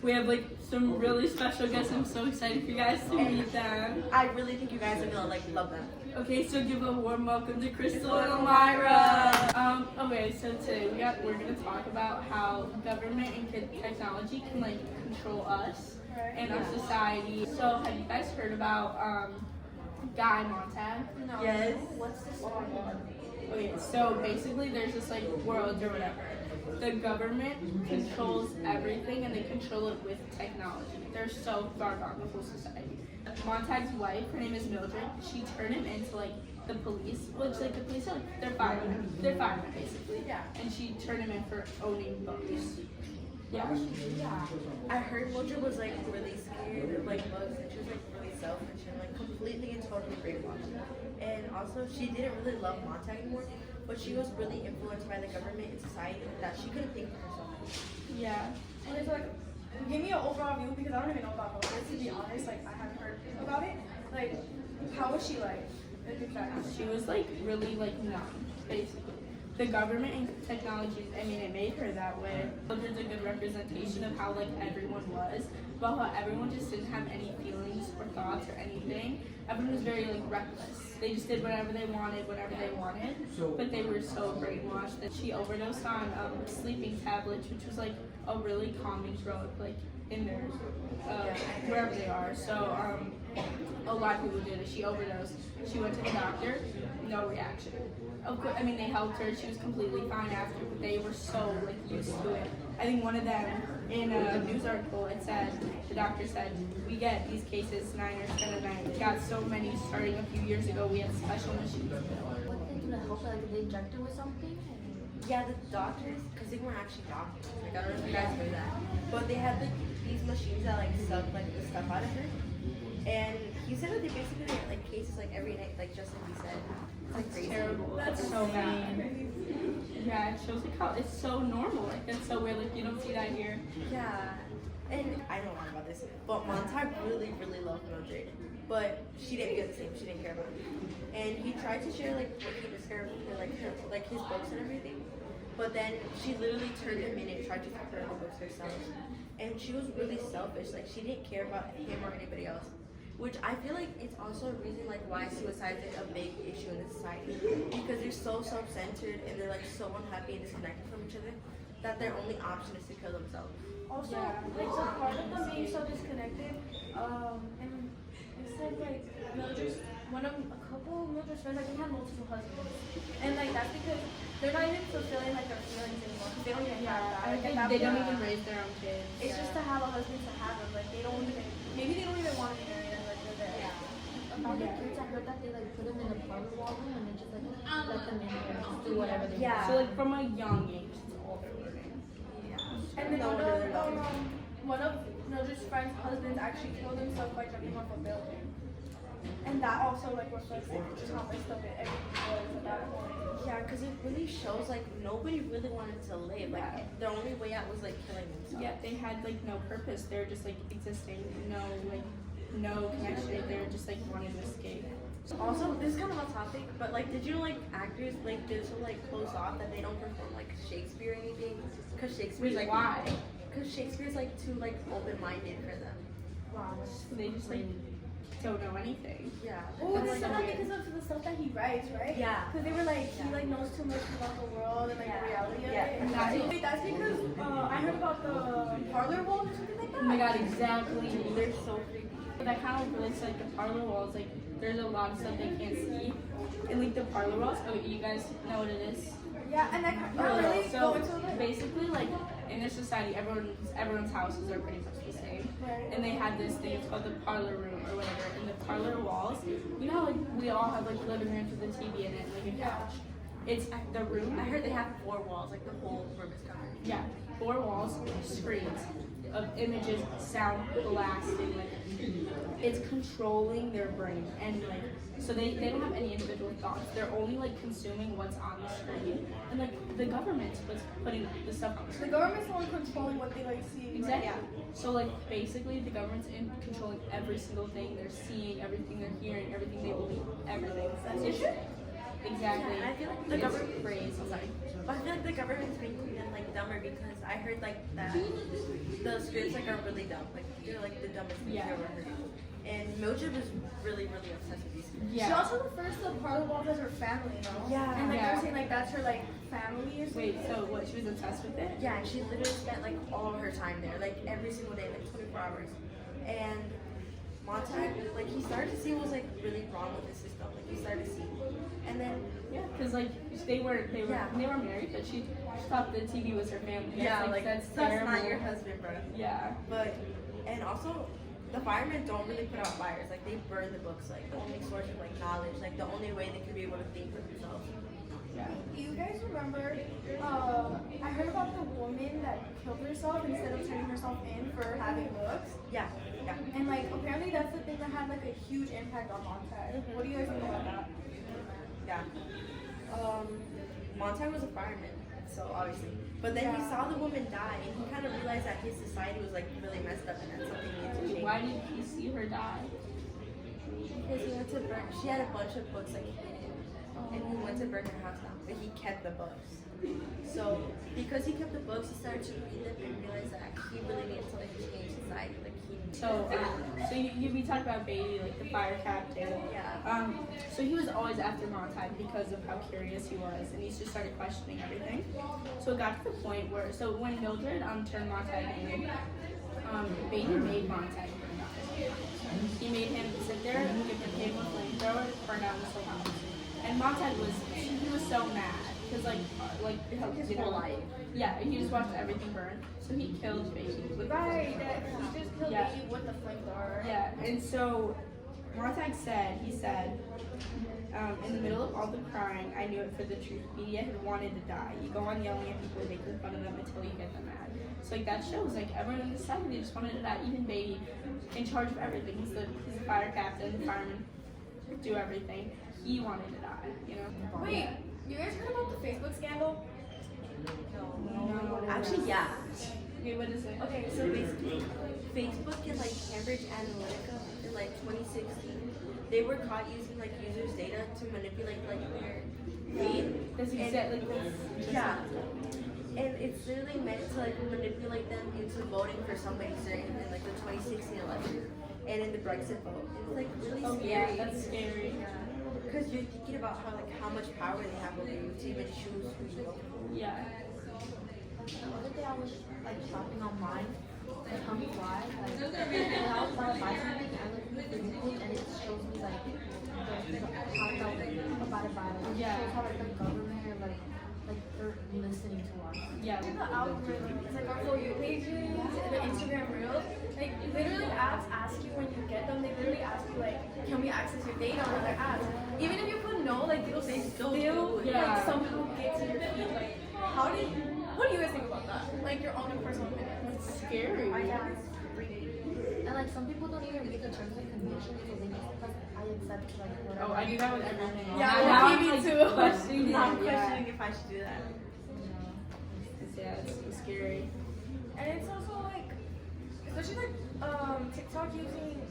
We have like some really special guests. I'm so excited for you guys to meet them. I really think you guys are gonna like love them. Okay, so give a warm welcome to Crystal and Elmira. Okay, so today we're gonna talk about how government and technology can like control us and our society. So have you guys heard about Guy Montag? No. Yes. What's this one? Okay, so basically there's this like world or whatever. The government controls everything and they control it with technology. They're so far gone, the whole society. Montag's wife, her name is Mildred, she turned him into like the police, which like the police are like, they're firemen. They're firemen basically. Yeah. And she turned him in for owning bugs. Yeah. I heard Mildred was like really scared of like bugs and she was like really selfish and like completely and totally brainwashed. And also she didn't really love Montag anymore, but she was really influenced by the government and society that she couldn't think for herself. Yeah. And it's like, give me an overall view because I don't even know about Moses, to be honest. Like, I haven't heard about it. Like, how was she like? She was like really like numb, basically. The government and technology, I mean, it made her that way. Mildred's a good representation of how like everyone was, but how everyone just didn't have any feelings or thoughts or anything. Everyone was very like reckless. They just did whatever they wanted, whenever they wanted. But they were so brainwashed that she overdosed on sleeping tablets, which was like a really calming drug, like in their wherever they are. So a lot of people did it. She overdosed. She went to the doctor, no reaction. Of course, I mean they helped her. She was completely fine after, but they were so like used to it. I think one of them in a news article it said the doctor said we get these cases 9 or 10 a night. We got so many starting a few years ago. We had special machines. What they do to help her? Like, they inject her with something? Yeah, the doctors, because they weren't actually doctors. Like, I don't know if you guys know that. But they had like these machines that like suck like the stuff out of her. And he said that they basically get like cases like every night, like just like he said. It's like crazy. Terrible. That's so bad. Yeah, it shows like how it's so normal. Like that's so weird. Like you don't see that here. Yeah. And I don't know about this, but Montag really, really loved Mildred. But she didn't feel the same. She didn't care about it. And he tried to share like what he discovered with her, like his books and everything. But then she literally turned him in and tried to prepare the books herself. And she was really selfish. Like she didn't care about him or anybody else. Which I feel like it's also a reason like why suicide is a big issue in the society. Because they're so self-centered and they're like so unhappy and disconnected from each other that their only option is to kill themselves. Also, like, so part of them being so disconnected, and it said like Mildred's, a couple of Mildred's friends, like they have multiple husbands. And like that's because they're not even fulfilling like their feelings anymore. Because they don't even have that. Like, They don't even raise their own kids. It's just to have a husband to have them. Like they don't even, maybe they don't even want to be married. Like they're there. About the kids, I heard that they like put them in a parlor wall room and they just like let them in there and just do whatever they Yeah. So like from a young age, it's all they're learning. And then one of Mildred's friends' husbands actually killed himself by jumping off a building. And that also like reflects like, just how messed up everything was at that point. Yeah, because it really shows like nobody really wanted to live. Like the only way out was like killing themselves. Yeah, they had like no purpose. They were just like existing, no connection. They were just like wanting to escape. Also, this is kind of off topic, but like, did you know like actors like they're so like closed off that they don't perform like Shakespeare or anything? Because Shakespeare's like Why? Because Shakespeare's like too like open-minded for them. Wow. They just like don't know anything. Yeah. Well, That's it's so not weird. because of the stuff that he writes, right? Yeah. Because they were like, he like knows too much about the world and like the reality of it. And Exactly. that's because I heard about the parlor wall or something like that. Oh my god, exactly. They're so creepy. That kind of relates to like the parlor walls. Like there's a lot of stuff they can't see. And like the parlor walls, oh you guys know what it is? Yeah, and that kind of really go So into it. basically like in this society everyone's houses are pretty much the same. Right. And they had this thing, it's called the parlor room or whatever. And the parlor walls, you know how like we all have like living rooms with a TV in it, like a couch. It's the room. I heard they have 4 walls, like the whole room is covered. Yeah, 4 walls, screens of images, sound blasting, like it's controlling their brain and like so they don't have any individual thoughts. They're only like consuming what's on the screen. And like the government's what's putting the stuff on the The screen. government's the one controlling what they like see. Exactly. Right? So like basically the government's in controlling every single thing. They're seeing everything, they're hearing everything, they believe everything. That's it. Exactly. Yeah, I feel like the It's government crazy. But I feel like the government's making them like dumber because I heard like that the scripts like are really dumb. Like they're like the dumbest things Yeah. I've ever heard. And Mildred was really obsessed with these scripts. She also refers to part of the walls as her family, you know? Yeah. And like Yeah. they were saying like that's her like family or something. Wait, so what? She was obsessed with it? Yeah, and she literally spent like all her time there, like every single day, like 24 hours. And Montag, like he started to see what was like really wrong with the system. Like he started to see, and then Yeah, because like they were married, but she thought the TV was her family. That's terrible. not your husband, bro. Yeah. But and also the firemen don't really put out fires. Like they burn the books. Like the only source of like knowledge. Like the only way they could be able to think for themselves. Yeah. Do you guys remember, I heard about the woman that killed herself instead of turning herself in for having books? Yeah. And like apparently that's the thing that had like a huge impact on Montag. What do you guys think about that? Yeah. Montag was a fireman, so obviously. But then he saw the woman die, and he kind of realized that his society was like really messed up, and that something needed to change. Why did he see her die? Because he went to burn. She had a bunch of books like hidden, and he went to burn her house down, but he kept the books. So because he kept the books, he started to read them and realized that he really needed to like change society. Like he. So we talked about Beatty, like the fire captain. Yeah. So he was always after Montag because of how curious he was, and he just started questioning everything. So it got to the point where, so when Mildred turned Montag in, Beatty made Montag burn down. He made him sit there, give him a flamethrower, burn down his whole house. And Montag was so mad because His whole life. Yeah, he just watched everything burn. So he killed Beatty. Right, that he just killed Yeah. Beatty with the flamethrower. Yeah, and so Montag said, in the middle of all the crying, I knew it for the truth. Beatty had wanted to die. You go on yelling at people, making fun of them until you get them mad. So like that shows like everyone in the society they just wanted to die. Even Beatty, in charge of everything. He's the fire captain, the fireman, do everything. He wanted to die, you know? Wait, you guys heard about the Facebook scandal? No. Actually, yeah. Okay, what is it? Okay, so basically, Facebook and like Cambridge Analytica in like 2016, they were caught using like users' data to manipulate like their feed. Does he And- say like this? Yeah. And it's literally meant to like manipulate them into voting for somebody certain in like the 2016 election and in the Brexit vote. It's like really Oh scary. yeah, that's scary. Because you're thinking about how much power they have over you to even choose who you vote for. Yeah. The other day I was like shopping online. Like, tell me why. Like, when I was about to buy something, I looked at the Facebook and it shows me like how I felt about it. It Yeah. shows how like the government or like they're listening to us. Yeah. The algorithms, like our For You pages, the Instagram Reels, like literally ads ask you when you get them, they literally ask you like, can we access your data on other ads? Even if you put no, like it'll still Yeah. like somehow get to your feed. Like, what do you guys think about that? Like your own personal opinion. That's scary. And like some people don't even read the terms and conditions, so they just like I accept like whatever. Oh, I do that with everything. Yeah, Now with I'm, TV like, too. questioning I'm it, yeah. questioning if I should do that. Yeah, it's scary. And it's also like, especially like TikTok using,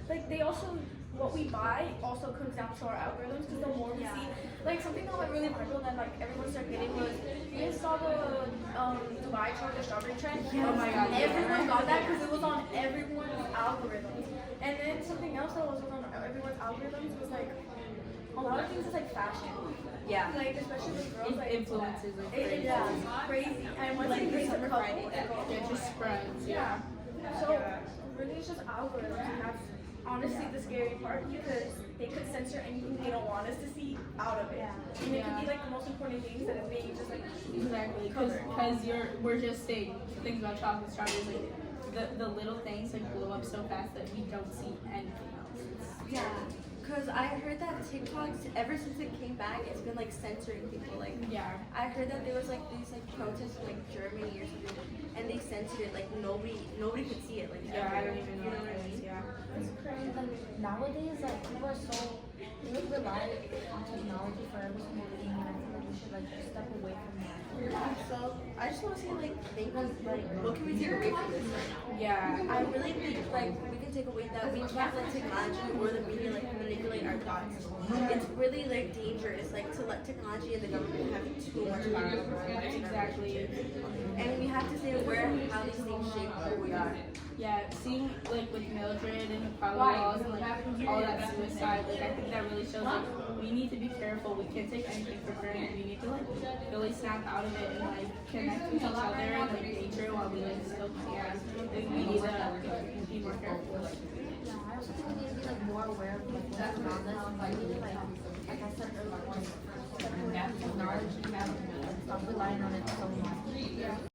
like they also, what we buy also comes down to our algorithms because the more we see, like something that went really viral that like everyone started getting was, you guys saw the Dubai chocolate strawberry trend? Oh my God, yeah. Everyone got that because it was on everyone's algorithms. And then something else that was on everyone's algorithms was like, a lot of things is like fashion. Yeah. Like especially with girls, like Influences like it crazy. is crazy. And once Like it the gets a Summer couple, Friday ad. It just spreads. Yeah. so really it's just algorithms and that's honestly the scary part because they could censor anything they don't want us to see out of it. And it could be like the most important things that is being just like Exactly. covered. Because we're just saying things about chocolate strawberries. Like the little things like blow up so fast that we don't see anything else. Yeah, because I heard that TikTok, ever since it came back, it's been like censoring people. Like, Yeah. I heard that there was like these like protests in like Germany or something, and they censored it. Like nobody could see it. Like, Yeah, ever. I don't even know You know what what I it is. mean? Yeah. It's crazy. Like nowadays, like people are so they would rely on technology for every single thing, and I feel like we should like step away from that. So I just want to say like, think like, what can we take away from this? Yeah. I really think like we can take away that we can't let technology or the media like manipulate our thoughts. It's really like dangerous, like to let technology and the government have too much power over our lives. Exactly. And we have to stay aware of how these things shape who we are. Yeah, seeing like with Mildred and equality laws and like all that suicide, like I think that really shows like we need to be careful. We can't take anything for granted. We need to like really snap out of it and like connect with each other and like nature while we like still can. Like, we need to be more careful. Yeah, I also think we need to be like more aware of like what's around us. We need to like I said earlier, separate technology and stop relying on it so much.